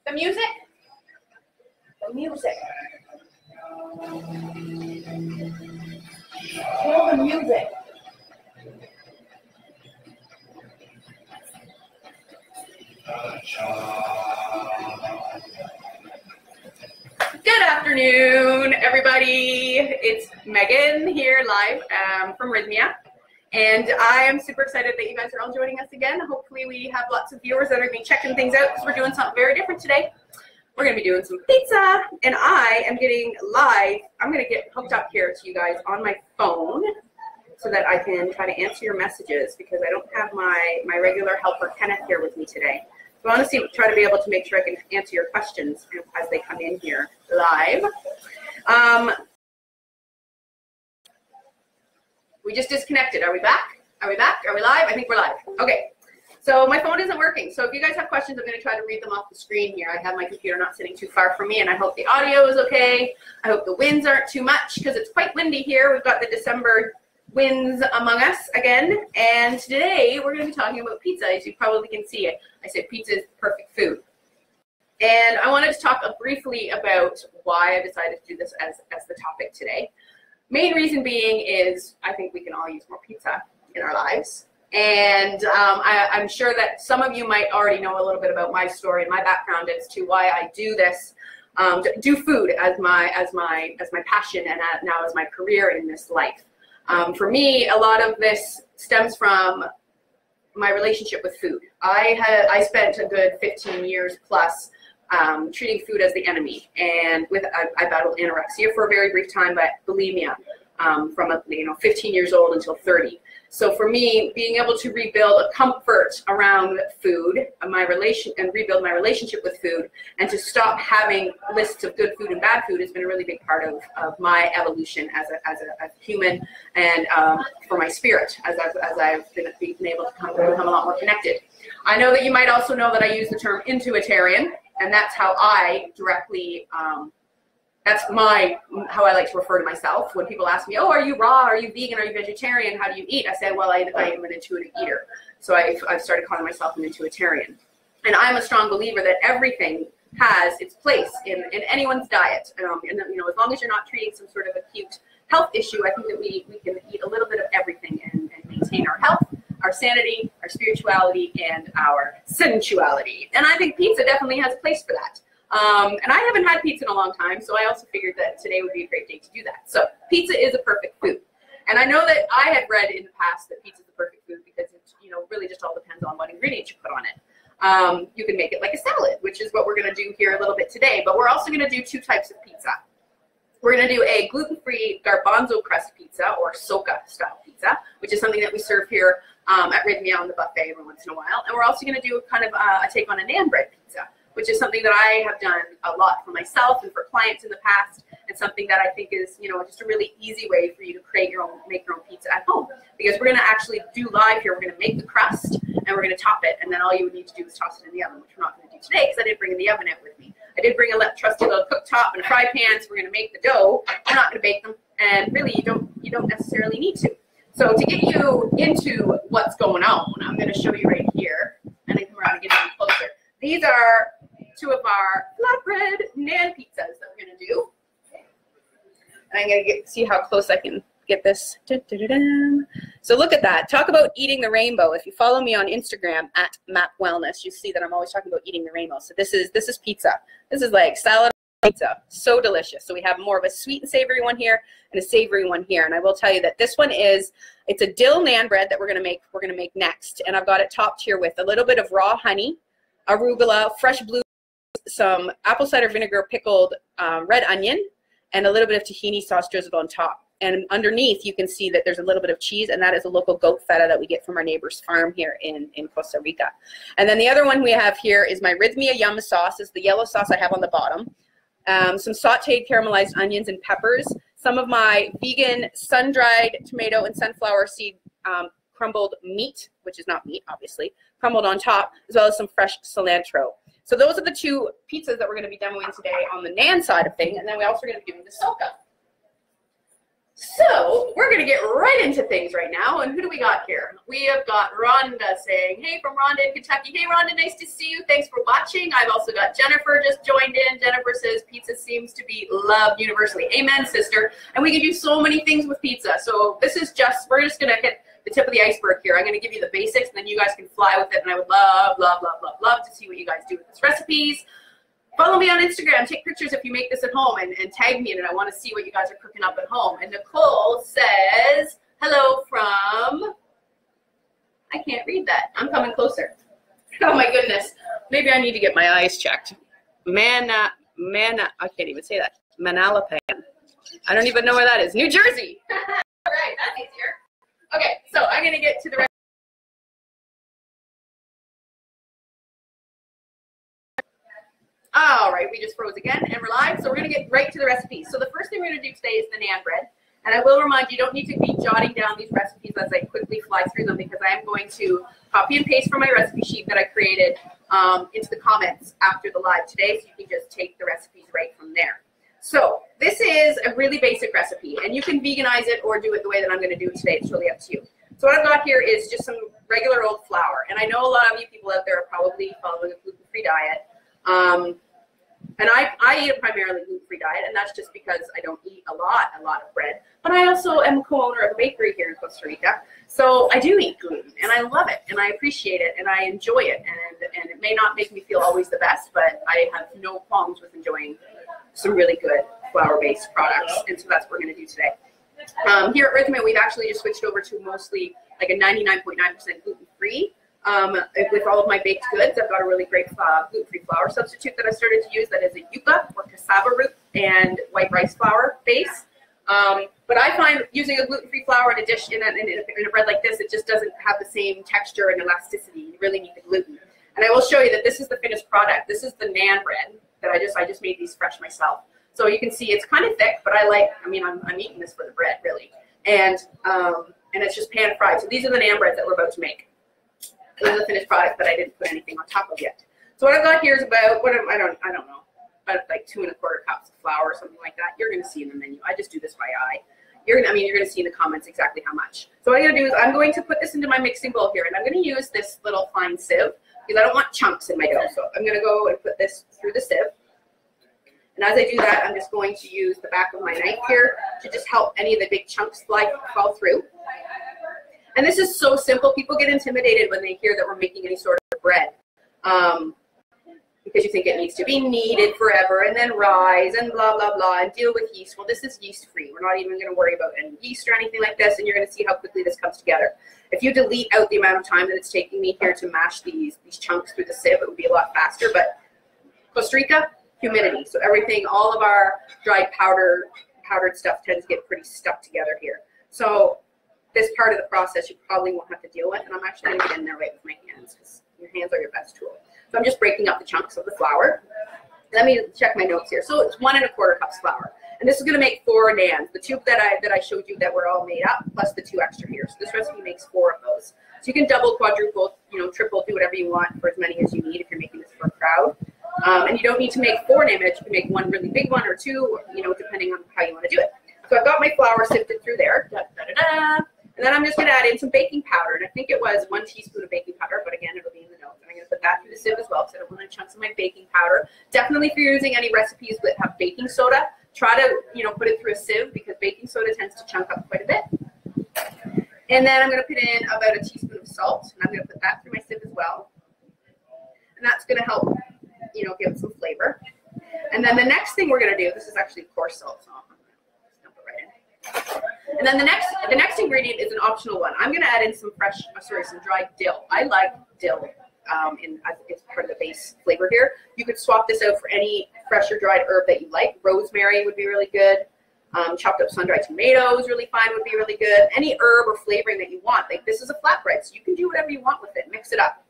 The music? The music. Kill the music. Good afternoon, everybody. It's Megan here live from Rythmia. And I am super excited that you guys are all joining us again. Hopefully we have lots of viewers that are going to be checking things out because we're doing something very different today. We're going to be doing some pizza, and I am getting live. I'm going to get hooked up here to you guys on my phone so that I can try to answer your messages because I don't have my regular helper Kenneth here with me today. So I want to try to be able to make sure I can answer your questions as they come in here live. We just disconnected. Are we back? Are we back? Are we live? I think we're live. Okay. So my phone isn't working. So if you guys have questions, I'm going to try to read them off the screen here. I have my computer not sitting too far from me, and I hope the audio is okay. I hope the winds aren't too much because it's quite windy here. We've got the December winds among us again. And today we're going to be talking about pizza. As you probably can see, I said pizza is perfect food. And I wanted to talk briefly about why I decided to do this as the topic today. Main reason being is I think we can all use more pizza in our lives. And I'm sure that some of you might already know a little bit about my story and my background as to why I do this, do food as my passion and now as my career in this life. For me, a lot of this stems from my relationship with food. I spent a good 15 years plus treating food as the enemy, and I battled anorexia for a very brief time, but bulimia from 15 years old until 30. So for me, being able to rebuild a comfort around food, rebuild my relationship with food, and to stop having lists of good food and bad food has been a really big part of my evolution as a human, and for my spirit as I've been able to become a lot more connected. I know that you might also know that I use the term Intuitarian, and that's how I directly, that's how I like to refer to myself. When people ask me, oh, are you raw? Are you vegan? Are you vegetarian? How do you eat? I say, well, I am an intuitive eater. So I've started calling myself an Intuitarian. And I'm a strong believer that everything has its place in anyone's diet. And as long as you're not treating some sort of acute health issue, I think that we can eat a little bit of everything and maintain our health, our sanity, our spirituality, and our sensuality. And I think pizza definitely has a place for that. And I haven't had pizza in a long time, so I also figured that today would be a great day to do that. So pizza is a perfect food. And I know that I had read in the past that pizza is the perfect food because it really just all depends on what ingredients you put on it. You can make it like a salad, which is what we're going to do here a little bit today. But we're also going to do two types of pizza. We're going to do a gluten-free garbanzo crust pizza, or soca style pizza, which is something that we serve here at Rythmia on the buffet every once in a while. And we're also going to do kind of a take on a naan bread pizza, which is something that I have done a lot for myself and for clients in the past, and something that I think is, just a really easy way for you to make your own pizza at home. Because we're going to actually do live here. We're going to make the crust, and we're going to top it, and then all you would need to do is toss it in the oven, which we're not going to do today because I didn't bring the oven out with me. I did bring a trusty little cooktop and a fry pan, so we're going to make the dough. We're not going to bake them, and really you don't necessarily need to. So to get you into what's going on, I'm going to show you right here, and I come around and get you closer. These are two of our flatbread naan pizzas that we're going to do. And I'm going to see how close I can get this. So look at that. Talk about eating the rainbow. If you follow me on Instagram at Map Wellness, you see that I'm always talking about eating the rainbow. So this is pizza. This is like salad pizza. So delicious. So we have more of a sweet and savory one here and a savory one here. And I will tell you that this one it's a dill naan bread that we're going to make next. And I've got it topped here with a little bit of raw honey, arugula, fresh blue, some apple cider vinegar pickled red onion, and a little bit of tahini sauce drizzled on top. And underneath, you can see that there's a little bit of cheese, and that is a local goat feta that we get from our neighbor's farm here in Costa Rica. And then the other one we have here is my Rythmia yum sauce. It's the yellow sauce I have on the bottom. Some sauteed caramelized onions and peppers. Some of my vegan sun-dried tomato and sunflower seed crumbled meat, which is not meat, obviously, crumbled on top, as well as some fresh cilantro. So those are the two pizzas that we're going to be demoing today on the naan side of things, and then we're also going to be doing the soca. So we're going to get right into things right now. And who do we got here? We have got Rhonda saying, hey, from Rhonda in Kentucky. Hey, Rhonda, nice to see you. Thanks for watching. I've also got Jennifer just joined in. Jennifer says pizza seems to be loved universally. Amen, sister. And we can do so many things with pizza. So this is just, we're just going to hit the tip of the iceberg here. I'm going to give you the basics, and then you guys can fly with it. And I would love, love, love, love, love to see what you guys do with these recipes. Follow me on Instagram. Take pictures if you make this at home and tag me in it. I want to see what you guys are cooking up at home. And Nicole says, hello from, I can't read that. I'm coming closer. Oh my goodness. Maybe I need to get my eyes checked. I can't even say that. Manalapan. I don't even know where that is. New Jersey. All right, that's easier. Okay, so I'm going to get to the rest. All right, we just froze again, and we're live, so we're going to get right to the recipes. So the first thing we're going to do today is the naan bread, and I will remind you, don't need to be jotting down these recipes as I quickly fly through them, because I am going to copy and paste from my recipe sheet that I created into the comments after the live today, so you can just take the recipes right from there. So this is a really basic recipe, and you can veganize it or do it the way that I'm going to do it today. It's really up to you. So what I've got here is just some regular old flour, and I know a lot of you people out there are probably following a gluten-free diet. And I eat a primarily gluten-free diet, and that's just because I don't eat a lot of bread. But I also am a co-owner of a bakery here in Costa Rica, so I do eat gluten, and I love it, and I appreciate it, and I enjoy it. And it may not make me feel always the best, but I have no qualms with enjoying some really good flour-based products, and so that's what we're going to do today. Here at Rythmia, we've actually just switched over to mostly like a 99.9% gluten-free. With all of my baked goods, I've got a really great gluten-free flour substitute that I started to use that is a yuca or cassava root and white rice flour base. But I find using a gluten-free flour in a dish in a bread like this, it just doesn't have the same texture and elasticity. You really need the gluten. And I will show you that this is the finished product. This is the naan bread that I just made these fresh myself. So you can see it's kind of thick, but I'm eating this for the bread really. And it's just pan fried. So these are the naan breads that we're about to make. This is a finished product that I didn't put anything on top of yet. So what I've got here is about, I don't know, about like 2¼ cups of flour or something like that. You're going to see in the menu. I just do this by eye. You're going to see in the comments exactly how much. So what I'm going to do is I'm going to put this into my mixing bowl here, and I'm going to use this little fine sieve because I don't want chunks in my dough. So I'm going to go and put this through the sieve. And as I do that, I'm just going to use the back of my knife here to just help any of the big chunks fall through. And this is so simple. People get intimidated when they hear that we're making any sort of bread because you think it needs to be kneaded forever and then rise and blah, blah, blah, and deal with yeast. Well, this is yeast-free. We're not even going to worry about any yeast or anything like this, and you're going to see how quickly this comes together. If you delete out the amount of time that it's taking me here to mash these chunks through the sieve, it would be a lot faster. But Costa Rica, humidity. So everything, all of our dried powdered stuff tends to get pretty stuck together here. So this part of the process you probably won't have to deal with, and I'm actually going to get in there right with my hands because your hands are your best tool. So I'm just breaking up the chunks of the flour. Let me check my notes here. So it's 1¼ cups flour, and this is going to make 4 naans. The 2 that I showed you that were all made up, plus the 2 extra here. So this recipe makes 4 of those. So you can double, quadruple, triple, do whatever you want for as many as you need if you're making this for a crowd. And you don't need to make 4 naans. You can make 1 really big one or 2, depending on how you want to do it. So I've got my flour sifted through there. Da, da, da, da. And then I'm just going to add in some baking powder. And I think it was 1 teaspoon of baking powder, but again, it'll be in the notes. And I'm going to put that through the sieve as well because I don't want any chunks of my baking powder. Definitely if you're using any recipes that have baking soda, try to, put it through a sieve because baking soda tends to chunk up quite a bit. And then I'm going to put in about 1 teaspoon of salt. And I'm going to put that through my sieve as well. And that's going to help, give it some flavor. And then the next thing we're going to do, this is actually coarse salt, so I'm going to dump it right in. And then the next ingredient is an optional one. I'm going to add in some some dried dill. I like dill it's part of the base flavor here. You could swap this out for any fresh or dried herb that you like. Rosemary would be really good. Chopped up sun-dried tomatoes, really fine, would be really good. Any herb or flavoring that you want. Like this is a flatbread, so you can do whatever you want with it. Mix it up.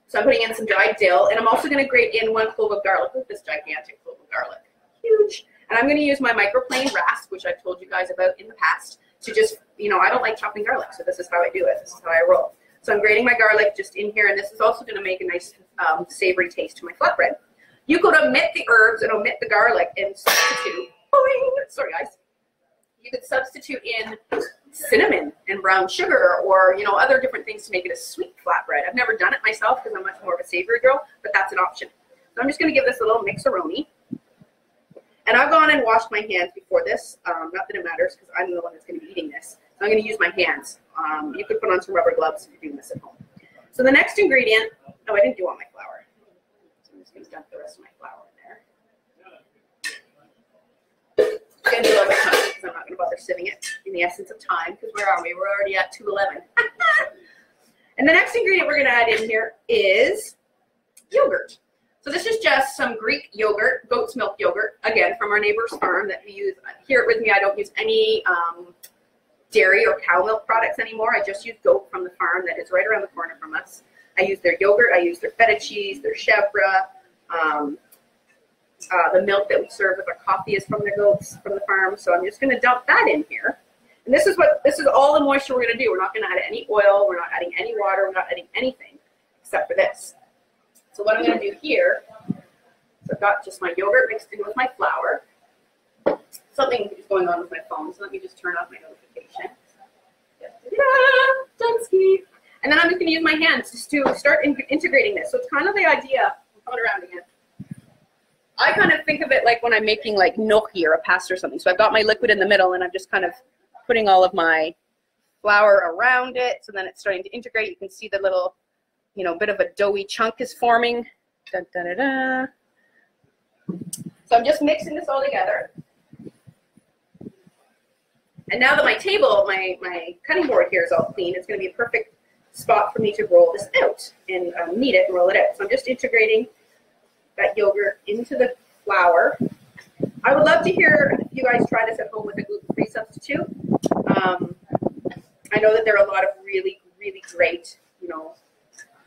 So I'm putting in some dried dill, and I'm also going to grate in 1 clove of garlic. Look at this gigantic clove of garlic. Huge. And I'm going to use my microplane rasp, which I've told you guys about in the past, to just, I don't like chopping garlic, so this is how I do it. This is how I roll. So I'm grating my garlic just in here, and this is also going to make a nice savory taste to my flatbread. You could omit the herbs and omit the garlic and substitute. Sorry, guys. You could substitute in cinnamon and brown sugar, or other different things to make it a sweet flatbread. I've never done it myself because I'm much more of a savory girl, but that's an option. So I'm just going to give this a little mix-a-roni. And I've gone and washed my hands before this. Not that it matters because I'm the one that's going to be eating this. So I'm going to use my hands. You could put on some rubber gloves if you're doing this at home. So the next ingredient, oh, I didn't do all my flour. So I'm just going to dump the rest of my flour in there. I'm going to do all my time because I'm not going to bother sieving it in the essence of time, because where are we? We're already at 2:11. And the next ingredient we're going to add in here is yogurt. So this is just some Greek yogurt, goat's milk yogurt, again, from our neighbor's farm that we use. Here at Rythmia, I don't use any dairy or cow milk products anymore. I just use goat from the farm that is right around the corner from us. I use their yogurt, I use their feta cheese, their chèvre. The milk that we serve with our coffee is from the goats from the farm. So I'm just going to dump that in here. And this is all the moisture we're going to do. We're not going to add any oil. We're not adding any water. We're not adding anything except for this. So what I'm going to do here, so I've got just my yogurt mixed in with my flour. Something is going on with my phone, so let me just turn off my notification. Dunsky. And then I'm just going to use my hands just to start integrating this. So it's kind of the idea, I'll it around again. I kind of think of it like when I'm making like gnocchi or a pasta or something. So I've got my liquid in the middle, and I'm just kind of putting all of my flour around it. So then it's starting to integrate. You can see the little, bit of a doughy chunk is forming. Dun, dun, dun, dun. So I'm just mixing this all together. And now that my table, my cutting board here is all clean, it's going to be a perfect spot for me to roll this out and knead it and roll it out. So I'm just integrating that yogurt into the flour. I would love to hear if you guys try this at home with a gluten-free substitute. I know that there are a lot of really, really great,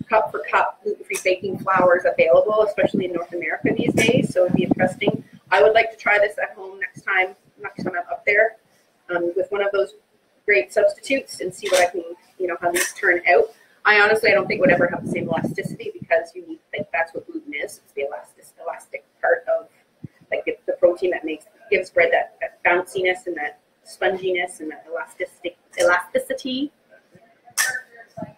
cup for cup gluten-free baking flours available, especially in North America these days. So it'd be interesting. I would like to try this at home next time I'm up there with one of those great substitutes and see what I can, how these turn out. I don't think it would ever have the same elasticity, because you need, that's what gluten is. It's the elastic part of the protein that gives bread that bounciness and that sponginess and that elasticity.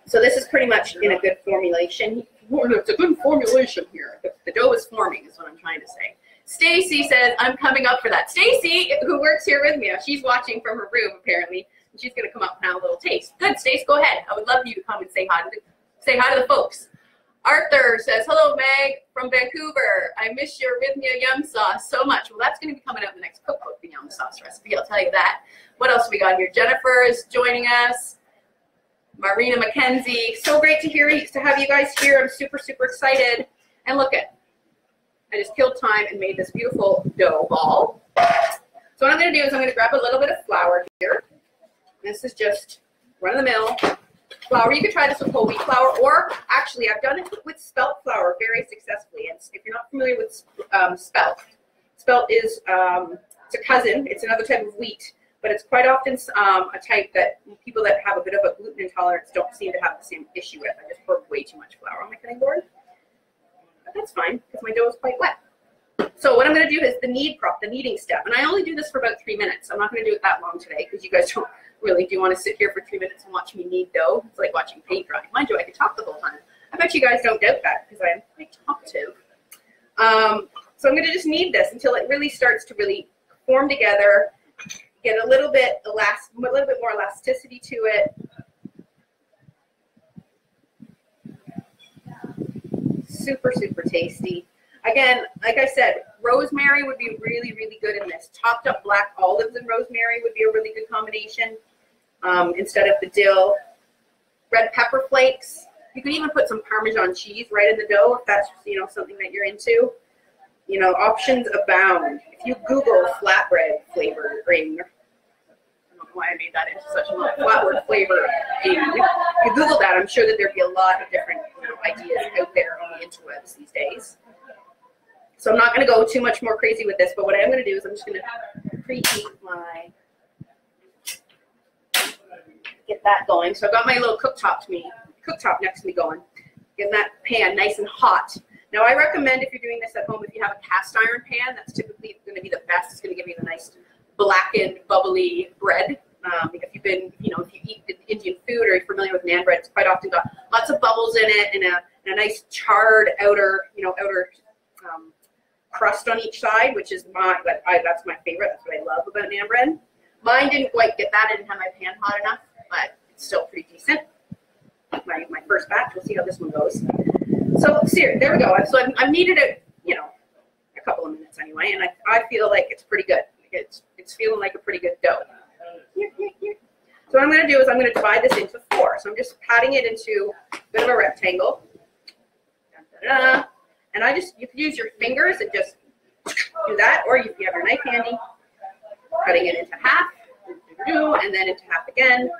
So this is pretty much in a good formulation. It's a good formulation here. The dough is forming is what I'm trying to say. Stacy says, I'm coming up for that. Stacy, who works here with me, she's watching from her room apparently. She's going to come up and have a little taste. Good, Stace, go ahead. I would love you to come and say hi to the folks. Arthur says, hello, Meg from Vancouver. I miss your Rythmia yum sauce so much. Well, that's going to be coming out in the next cookbook, the yum sauce recipe. I'll tell you that. What else we got here? Jennifer is joining us. Marina McKenzie. So great to have you guys here. I'm super, super excited. And look I just killed time and made this beautiful dough ball. So what I'm going to do is I'm going to grab a little bit of flour here. This is just run-of-the-mill flour. You could try this with whole wheat flour, or actually I've done it with spelt flour very successfully. And if you're not familiar with spelt is it's a cousin. It's another type of wheat, but it's quite often a type that people that have a bit of a gluten intolerance don't seem to have the same issue with. I just poured way too much flour on my cutting board. But that's fine because my dough is quite wet. So what I'm going to do is the kneading step. And I only do this for about 3 minutes. I'm not going to do it that long today because you guys don't really do want to sit here for 3 minutes and watch me knead dough. It's like watching paint dry. Mind you, I could talk the whole time. I bet you guys don't doubt that because I am quite talkative. So I'm going to just knead this until it really starts to really form together, get a little bit more elasticity to it. Super, super tasty. Again, like I said, rosemary would be really, really good in this. Chopped up black olives and rosemary would be a really good combination instead of the dill. Red pepper flakes. You could even put some Parmesan cheese right in the dough if that's something that you're into. Options abound. If you Google flatbread flavoring, I don't know why I made that into such a long flatbread flavor. If you Google that, I'm sure that there'd be a lot of different ideas out there on the interwebs these days. So I'm not going to go too much more crazy with this, but what I am going to do is I'm just going to preheat get that going. So I've got my little cooktop next to me going. Getting that pan nice and hot. Now I recommend if you're doing this at home, if you have a cast iron pan, that's typically going to be the best. It's going to give you the nice blackened, bubbly bread. If you've been, if you eat Indian food or you're familiar with naan bread, it's quite often got lots of bubbles in it and a nice charred outer crust on each side, which is that's my favorite. That's what I love about naan bread. Mine didn't quite get that. I didn't have my pan hot enough, but it's still pretty decent. My first batch. We'll see how this one goes. So there we go. So I've kneaded it, a couple of minutes anyway, and I feel like it's pretty good. It's feeling like a pretty good dough. So what I'm going to do is I'm going to divide this into 4. So I'm just patting it into a bit of a rectangle. And you can use your fingers and just do that, or if you have your knife handy, cutting it into half, and then into half again.